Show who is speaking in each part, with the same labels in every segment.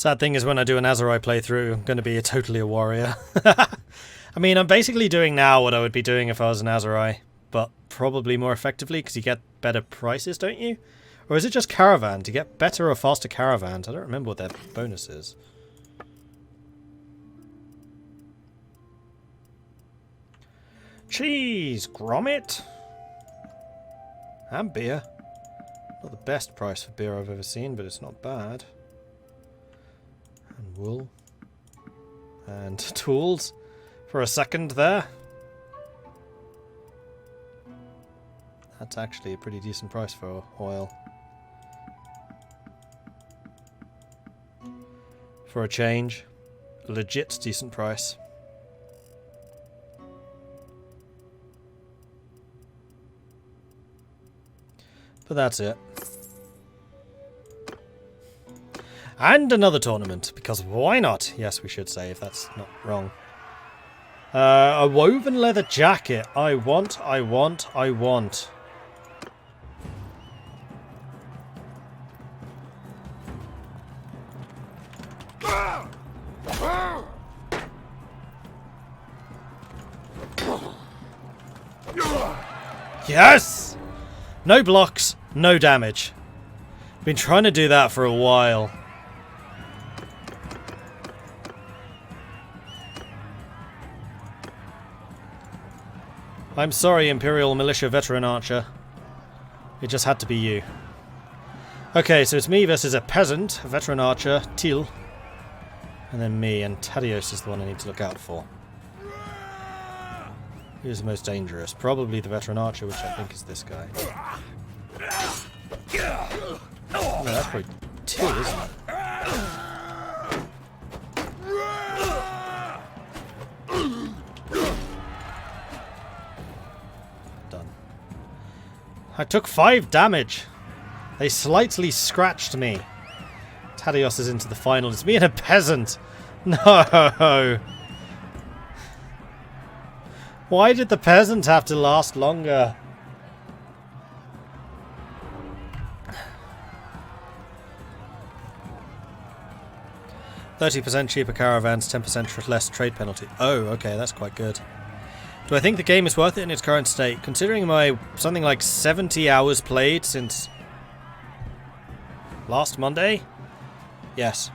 Speaker 1: Sad thing is when I do an Azurai playthrough, I'm going to be totally a warrior. I mean, I'm basically doing now what I would be doing if I was an Azurai, but probably more effectively because you get better prices, don't you? Or is it just caravan? Do you get better or faster caravans? I don't remember what their bonus is. Cheese! Grommet! And beer. Not the best price for beer I've ever seen, but it's not bad. And wool. And tools. For a second there. That's actually a pretty decent price for oil. For a change. A legit decent price. But that's it. And another tournament, because why not? Yes, we should say, if that's not wrong. A woven leather jacket. I want. Yes! No blocks, no damage. Been trying to do that for a while. I'm sorry, Imperial Militia Veteran Archer. It just had to be you. Okay, so it's me versus a peasant, a Veteran Archer, Til. And then me, and Tadios is the one I need to look out for. Who's the most dangerous? Probably the Veteran Archer, which I think is this guy. Oh, no, that's probably Til, isn't it? Done. I took 5 damage. They slightly scratched me. Tadios is into the final. It's me and a peasant. No. Why did the peasant have to last longer? %, cheaper caravans, 10% less trade penalty. Oh, okay, that's quite good. Do I think the game is worth it in its current state? Considering my something like 70 hours played since last Monday? Yes.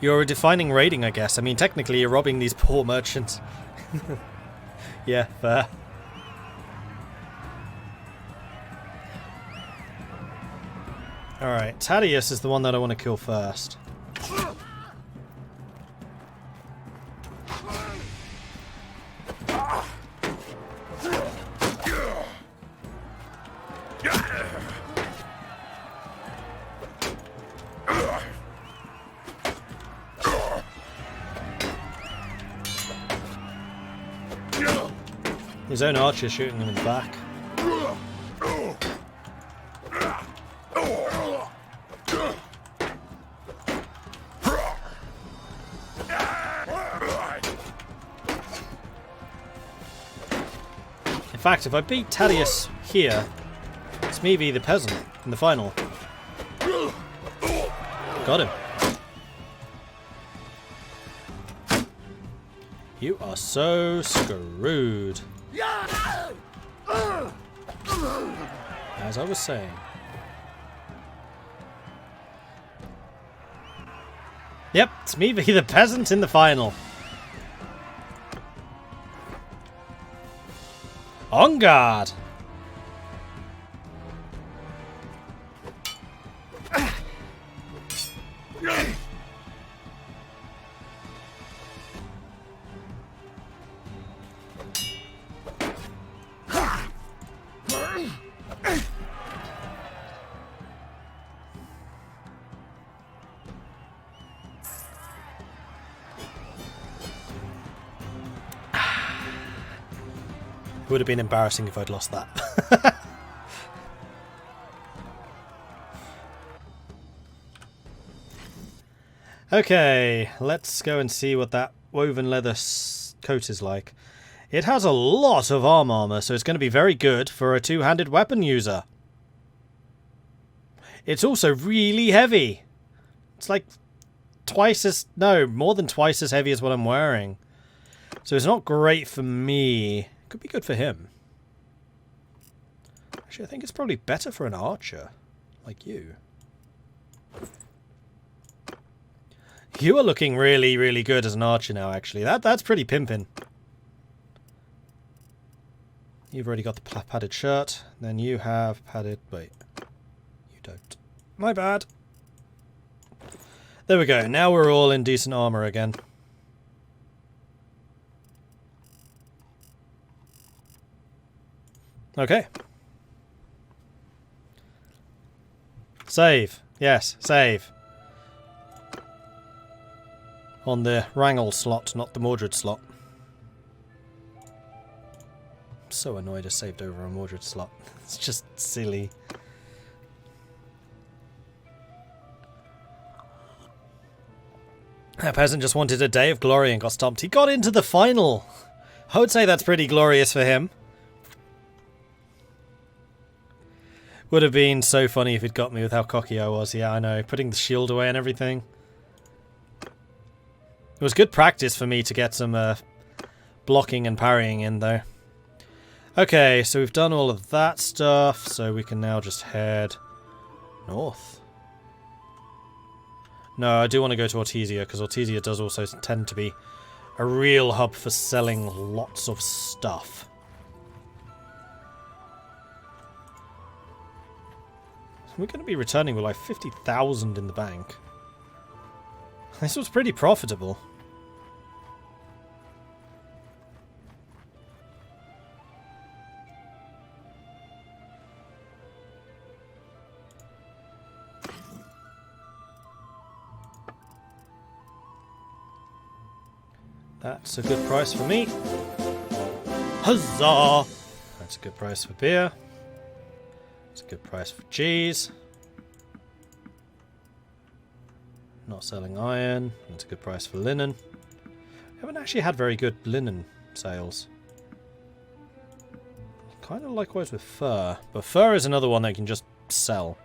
Speaker 1: You're a defining rating, I guess. I mean, technically you're robbing these poor merchants. Yeah, fair. Alright, Tadius is the one that I want to kill first. His own archer shooting him in the back. In fact, if I beat Tadius here, it's me v the peasant in the final. Got him. You are so screwed. As I was saying. Yep, it's me v the peasant in the final. On guard! It would have been embarrassing if I'd lost that. Okay, let's go and see what that woven leather coat is like. It has a lot of armor, so it's going to be very good for a two-handed weapon user. It's also really heavy. It's like more than twice as heavy as what I'm wearing. So it's not great for me. Could be good for him. Actually, I think it's probably better for an archer like you. You are looking really, really good as an archer now, actually. That's pretty pimpin'. You've already got the padded shirt. Then you have padded... Wait. You don't. My bad. There we go. Now we're all in decent armor again. Okay. Save. Yes, save. On the Wrangle slot, not the Mordred slot. I'm so annoyed I saved over a Mordred slot. It's just silly. That peasant just wanted a day of glory and got stomped. He got into the final. I would say that's pretty glorious for him. Would have been so funny if he'd got me with how cocky I was. Yeah, I know. Putting the shield away and everything. It was good practice for me to get some blocking and parrying in, though. Okay, so we've done all of that stuff, so we can now just head north. No, I do want to go to Ortesia, because Ortesia does also tend to be a real hub for selling lots of stuff. We're going to be returning with like 50,000 in the bank. This was pretty profitable. That's a good price for me. Huzzah! That's a good price for beer. That's a good price for cheese. Not selling iron. That's a good price for linen. I haven't actually had very good linen sales. Kind of likewise with fur. But fur is another one that you can just sell.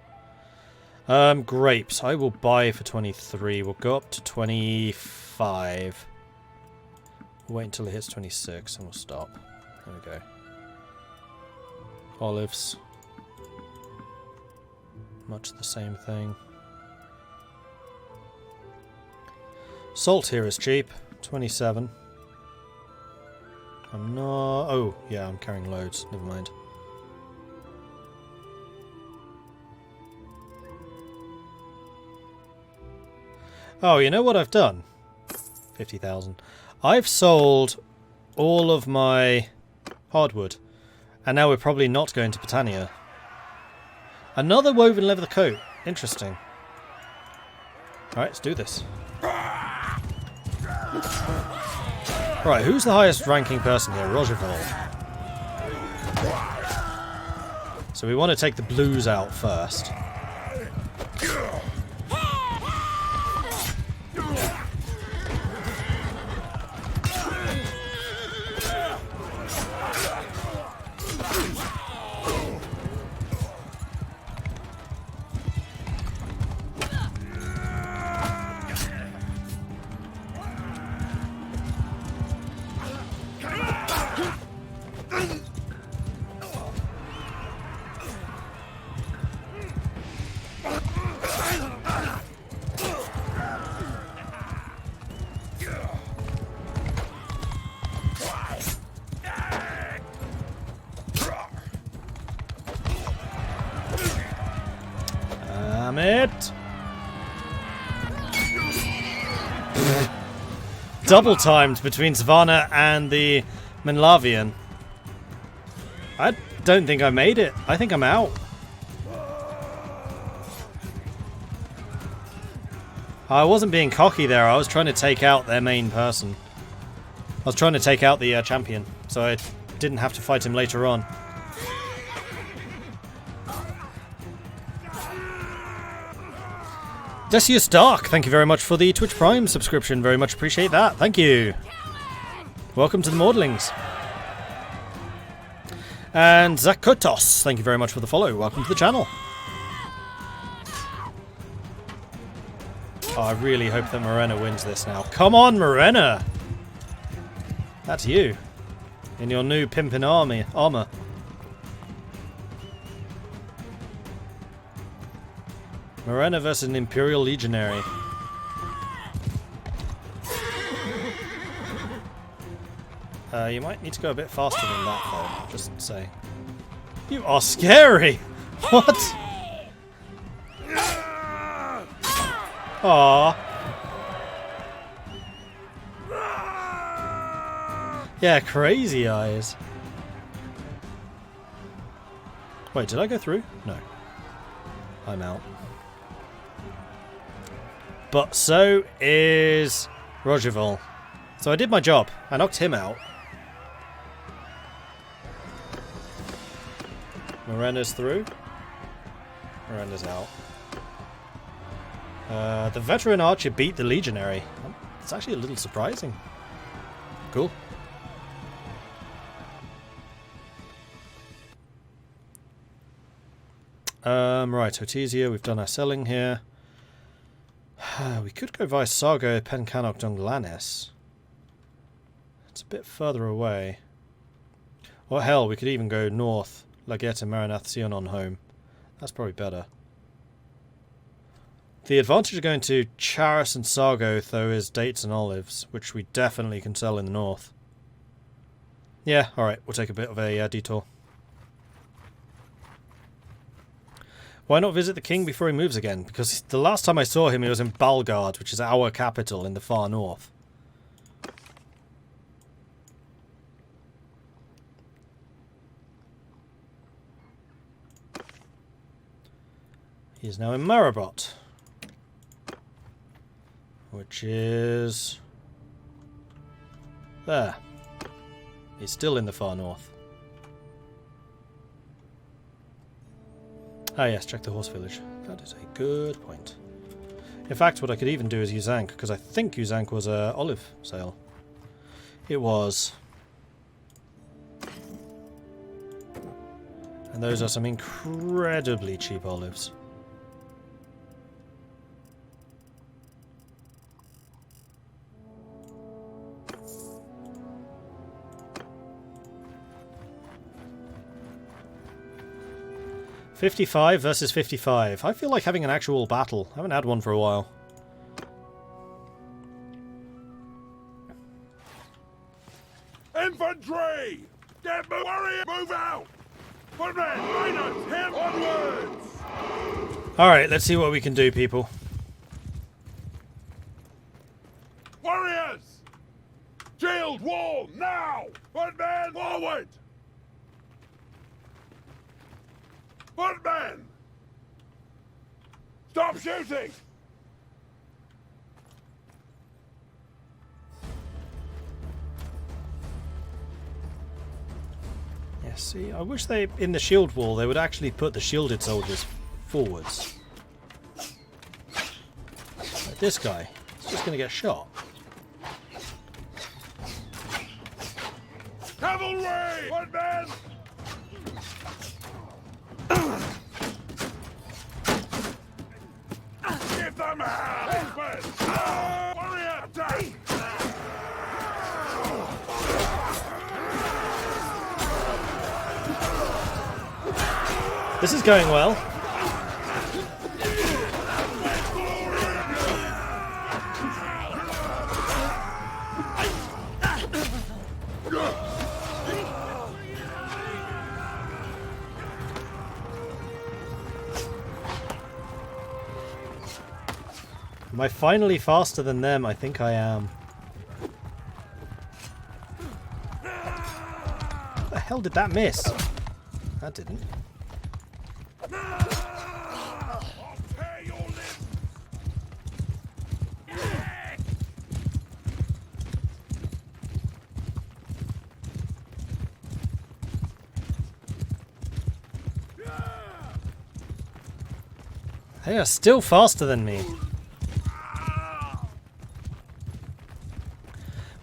Speaker 1: Grapes. I will buy for 23. We'll go up to 25. We'll wait until it hits 26 and we'll stop. There we go. Olives. Much the same thing. Salt here is cheap. 27. I'm not... Oh, yeah, I'm carrying loads. Never mind. Oh, you know what I've done? 50,000. I've sold all of my hardwood. And now we're probably not going to Britannia. Another woven leather coat. Interesting. Alright, let's do this. Right, who's the highest ranking person here? Rogerval. So we want to take the blues out first. Damn it! Double timed between Savannah and the Menlavian. I don't think I made it. I think I'm out. I wasn't being cocky there. I was trying to take out their main person. I was trying to take out the champion, so I didn't have to fight him later on. Decius Dark, thank you very much for the Twitch Prime subscription. Very much appreciate that. Thank you. Welcome to the Maudlings. And Zakotos, thank you very much for the follow. Welcome to the channel. Oh, I really hope that Morena wins this now. Come on, Morena! That's you. In your new pimpin' armor. Morena versus an Imperial Legionary. You might need to go a bit faster than that, though. Just saying. You are scary! What? Aww. Yeah, crazy eyes. Wait, did I go through? No. I'm out. But so is Rogerval. So I did my job. I knocked him out. Morena's through. Morena's out. The veteran archer beat the legionary. It's actually a little surprising. Cool. Right, Otizia, we've done our selling here. We could go via Sargo, Pencannock, Dunglanis. It's a bit further away. Or hell, we could even go north. Lageta, Maranath, Sionon home. That's probably better. The advantage of going to Charis and Sargo, though, is dates and olives, which we definitely can sell in the north. Yeah, alright, we'll take a bit of a detour. Why not visit the king before he moves again? Because the last time I saw him, he was in Balgard, which is our capital in the far north. He is now in Marabot, which is there. He's still in the far north. Ah yes, check the horse village. That is a good point. In fact, what I could even do is Uzank, because I think Uzank was a olive sale. It was. And those are some incredibly cheap olives. $55 versus $55. I feel like having an actual battle. I haven't had one for a while.
Speaker 2: Infantry! Get moving! Warrior, move out! Footmen, miners, him onwards!
Speaker 1: Alright, let's see what we can do, people.
Speaker 2: Warriors! Shield wall, now! Footmen, forward! Footmen! Stop shooting!
Speaker 1: Yeah, see, I wish they, in the shield wall, they would actually put the shielded soldiers forwards. Like this guy, he's just going to get shot.
Speaker 2: Cavalry! Footmen! Give them a hand! Warrior, attack!
Speaker 1: This is going well. Am I finally faster than them? I think I am. What the hell did that miss? That didn't. They are still faster than me.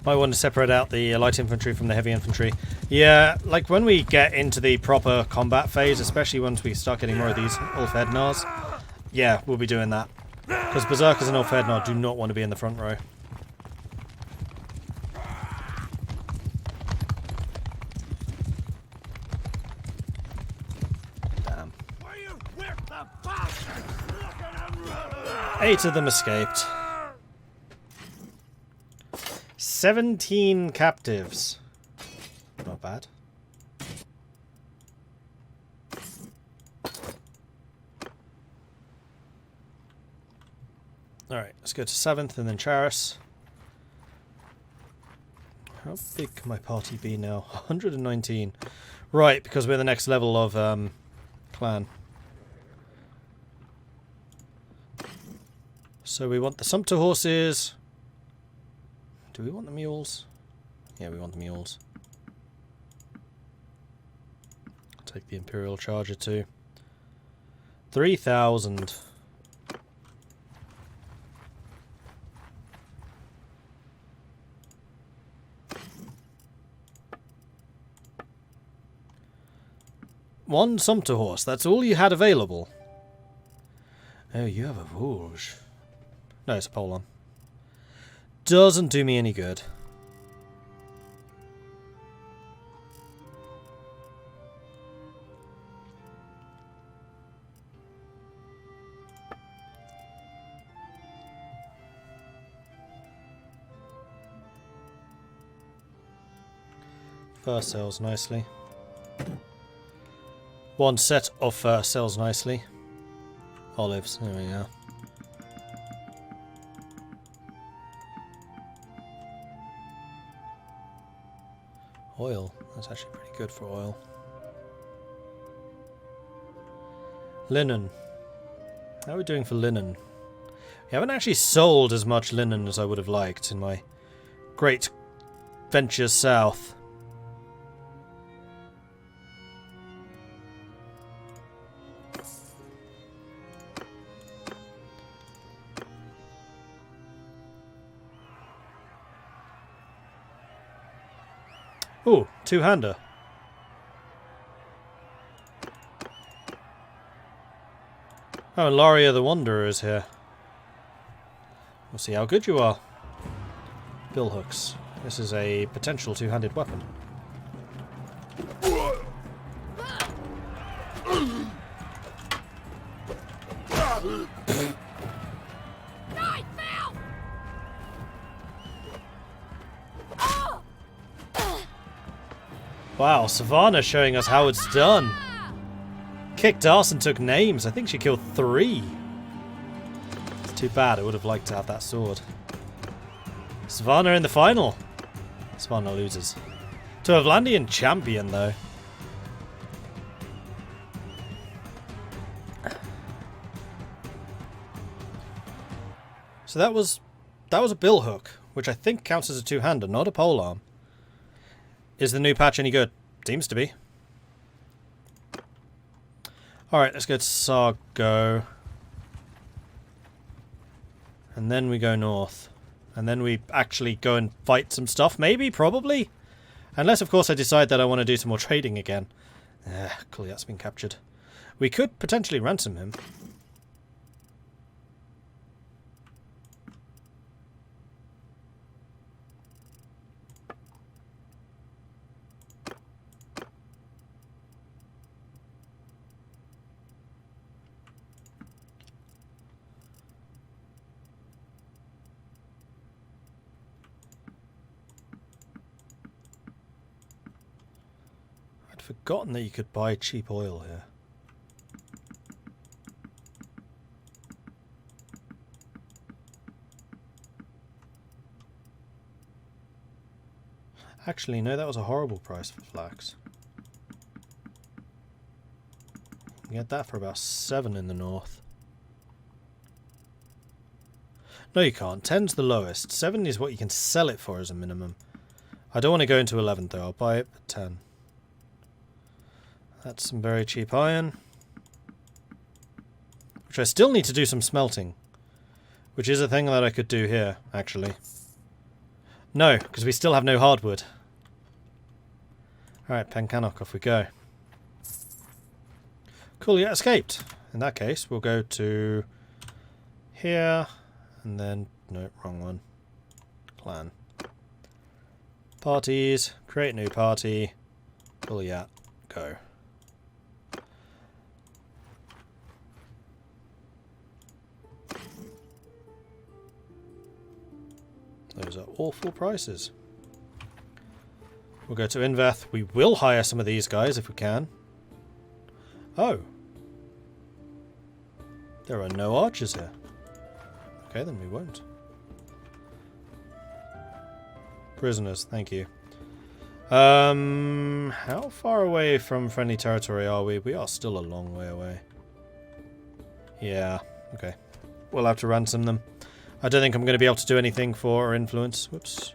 Speaker 1: Might want to separate out the light infantry from the heavy infantry. Yeah, like when we get into the proper combat phase, especially once we start getting more of these Ulf Ednars, yeah, we'll be doing that. Because Berserkers and Ulfhednar do not want to be in the front row. Damn. 8 of them escaped. 17 captives. Not bad. Alright, let's go to 7th and then Charis. How big can my party be now? 119. Right, because we're the next level of clan. So we want the sumpter horses. Do we want the mules? Yeah, we want the mules. I'll take the Imperial Charger too. 3,000. One sumpter horse, that's all you had available. Oh, you have a Vosges. No, it's a Polon. Doesn't do me any good. Fur sells nicely. One set of fur sells nicely. Olives, there we go. Oil, that's actually pretty good for oil. Linen. How are we doing for linen? We haven't actually sold as much linen as I would have liked in my great ventures south. Ooh, two-hander. Oh, and Laria the Wanderer is here. We'll see how good you are. Bill hooks. This is a potential two-handed weapon. Wow, Savannah showing us how it's done. Kicked ass and took names. I think she killed 3. It's too bad. I would have liked to have that sword. Savannah in the final. Savannah loses. To a Vlandian champion, though. So that was a bill hook, which I think counts as a two-hander, not a polearm. Is the new patch any good? Seems to be. Alright, let's go to Sargo. And then we go north. And then we actually go and fight some stuff, maybe? Probably? Unless, of course, I decide that I want to do some more trading again. Cool, that's been captured. We could potentially ransom him. Forgotten that you could buy cheap oil here. Actually, no, that was a horrible price for flax. You can get that for about 7 in the north. No, you can't. 10's the lowest. 7 is what you can sell it for as a minimum. I don't want to go into 11 though. I'll buy it for 10. That's some very cheap iron. Which I still need to do some smelting. Which is a thing that I could do here, actually. No, because we still have no hardwood. Alright, Pencannock, off we go. Cool, yeah, escaped. In that case, we'll go to here, and then, no, wrong one. Clan. Parties, create new party, full yacht, go. Those are awful prices. We'll go to Inveth. We will hire some of these guys if we can. Oh. There are no archers here. Okay, then we won't. Prisoners, thank you. How far away from friendly territory are we? We are still a long way away. Yeah, okay. We'll have to ransom them. I don't think I'm going to be able to do anything for our influence. Whoops.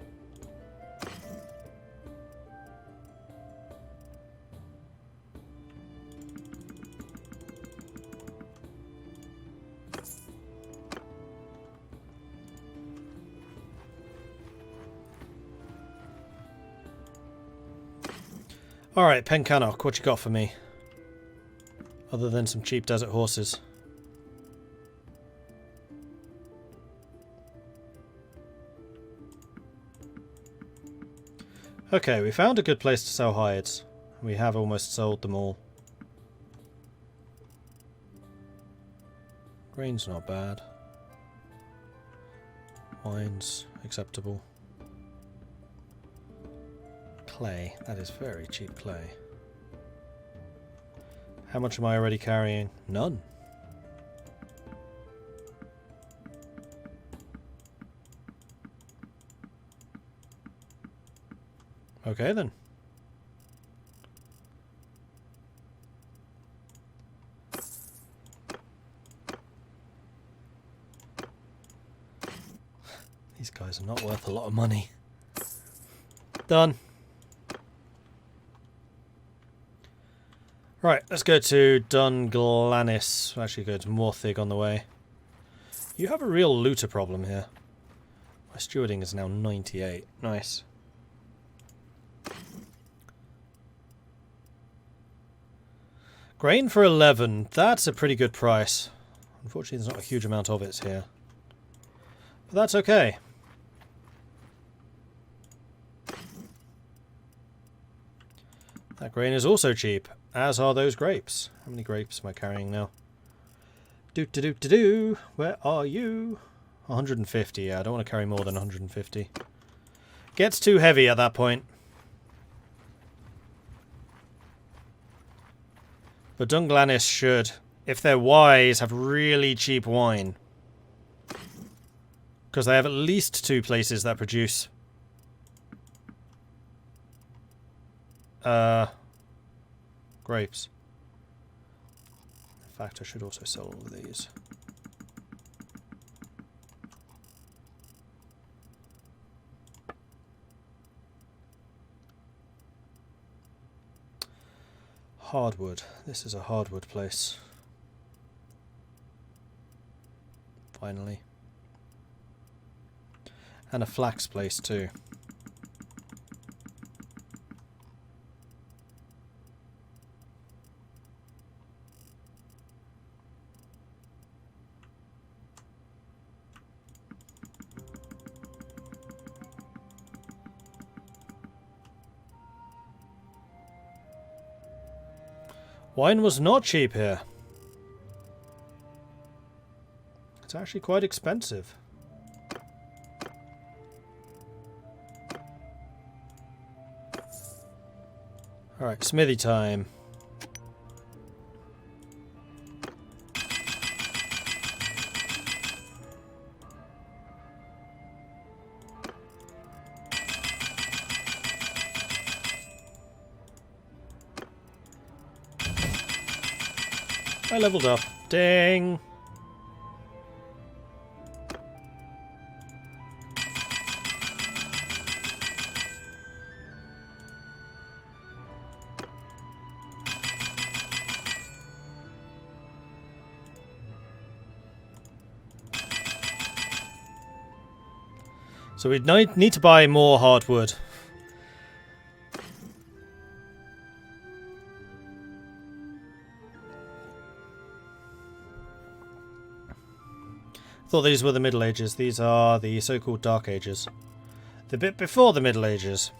Speaker 1: Alright, Pencannock, what you got for me? Other than some cheap desert horses. Okay, we found a good place to sell hides. We have almost sold them all. Grain's not bad. Wine's acceptable. Clay. That is very cheap clay. How much am I already carrying? None. Okay then. These guys are not worth a lot of money. Done. Right, let's go to Dunglanis. We'll actually go to Morthig on the way. You have a real looter problem here. My stewarding is now 98. Nice. Grain for 11. That's a pretty good price. Unfortunately, there's not a huge amount of it here. But that's okay. That grain is also cheap, as are those grapes. How many grapes am I carrying now? Do. Where are you? 150. Yeah, I don't want to carry more than 150. Gets too heavy at that point. But Dunglanis should, if they're wise, have really cheap wine. Because they have at least 2 places that produce grapes. In fact, I should also sell all of these. Hardwood. This is a hardwood place. Finally. And a flax place too. Wine was not cheap here. It's actually quite expensive. Alright, smithy time. I leveled up. Dang! So we need to buy more hardwood. Thought these were the Middle Ages. These are the so-called Dark Ages. The bit before the Middle Ages.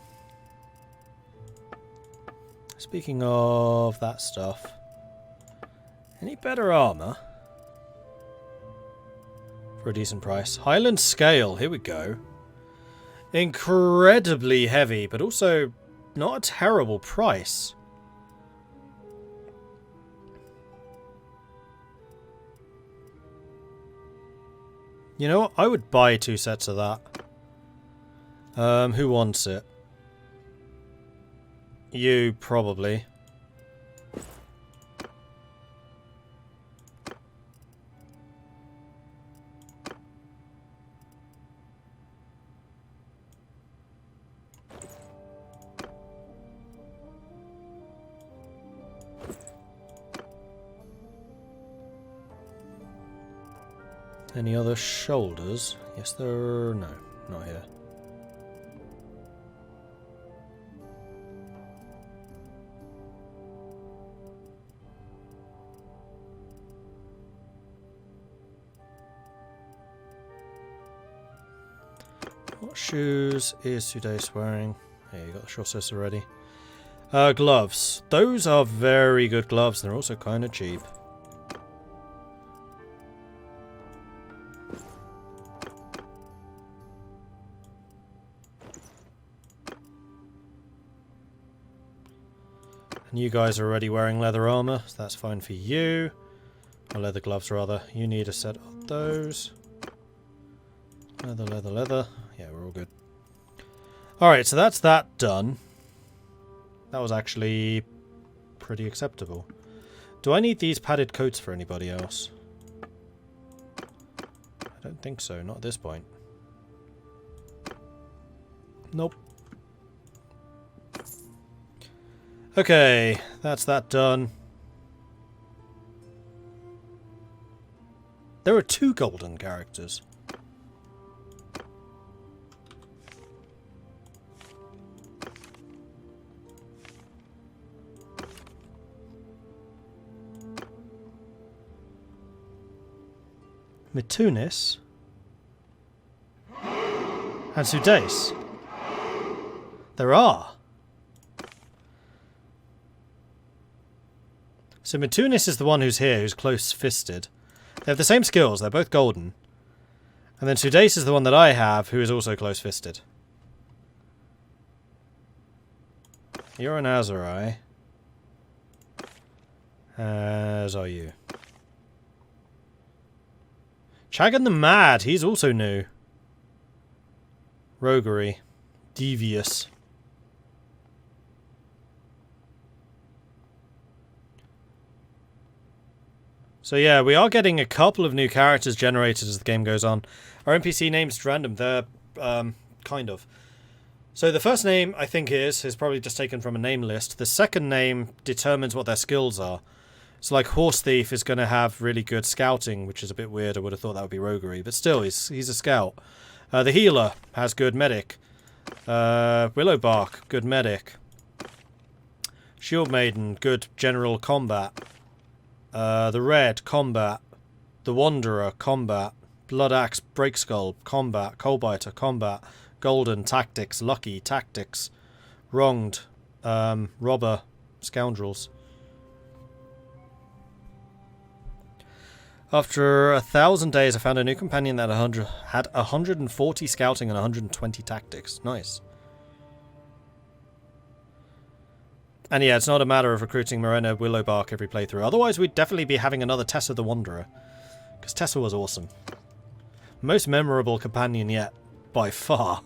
Speaker 1: Speaking of that stuff, any better armour for a decent price? Highland Scale, here we go. Incredibly heavy, but also not a terrible price. You know what? I would buy 2 sets of that. Who wants it? You, probably. Any other shoulders? Yes, there are... No, not here. What shoes is Sudais wearing? Here, you got the shorts already. Gloves. Those are very good gloves, and they're also kind of cheap. And you guys are already wearing leather armor, so that's fine for you. Or leather gloves, rather. You need a set of those. Leather, leather, leather. Yeah, we're all good. Alright, so that's that done. That was actually pretty acceptable. Do I need these padded coats for anybody else? I don't think so, not at this point. Nope. Okay, that's that done. There are 2 golden characters. Mitunis and Sudais. There are. So Mitunis is the one who's here, who's close-fisted. They have the same skills, they're both golden. And then Sudais is the one that I have, who is also close-fisted. You're an Azurai. As are you. Chagan the Mad, he's also new. Roguery. Devious. So yeah, we are getting a couple of new characters generated as the game goes on. Our NPC names is random, they're, kind of. So the first name, I think is probably just taken from a name list. The second name determines what their skills are. So like Horse Thief is going to have really good scouting, which is a bit weird. I would have thought that would be roguery, but still, he's a scout. The Healer has good medic. Willowbark, good medic. Shield Maiden, good general combat. The Red, combat. The Wanderer, combat. Blood Axe, Breakskull, combat. Coalbiter, combat. Golden, tactics. Lucky, tactics. Wronged, robber, scoundrels. After 1,000 days, I found a new companion that had 140 scouting and 120 tactics. Nice. And yeah, it's not a matter of recruiting Morena Willowbark every playthrough. Otherwise, we'd definitely be having another Tessa the Wanderer. Because Tessa was awesome. Most memorable companion yet, by far.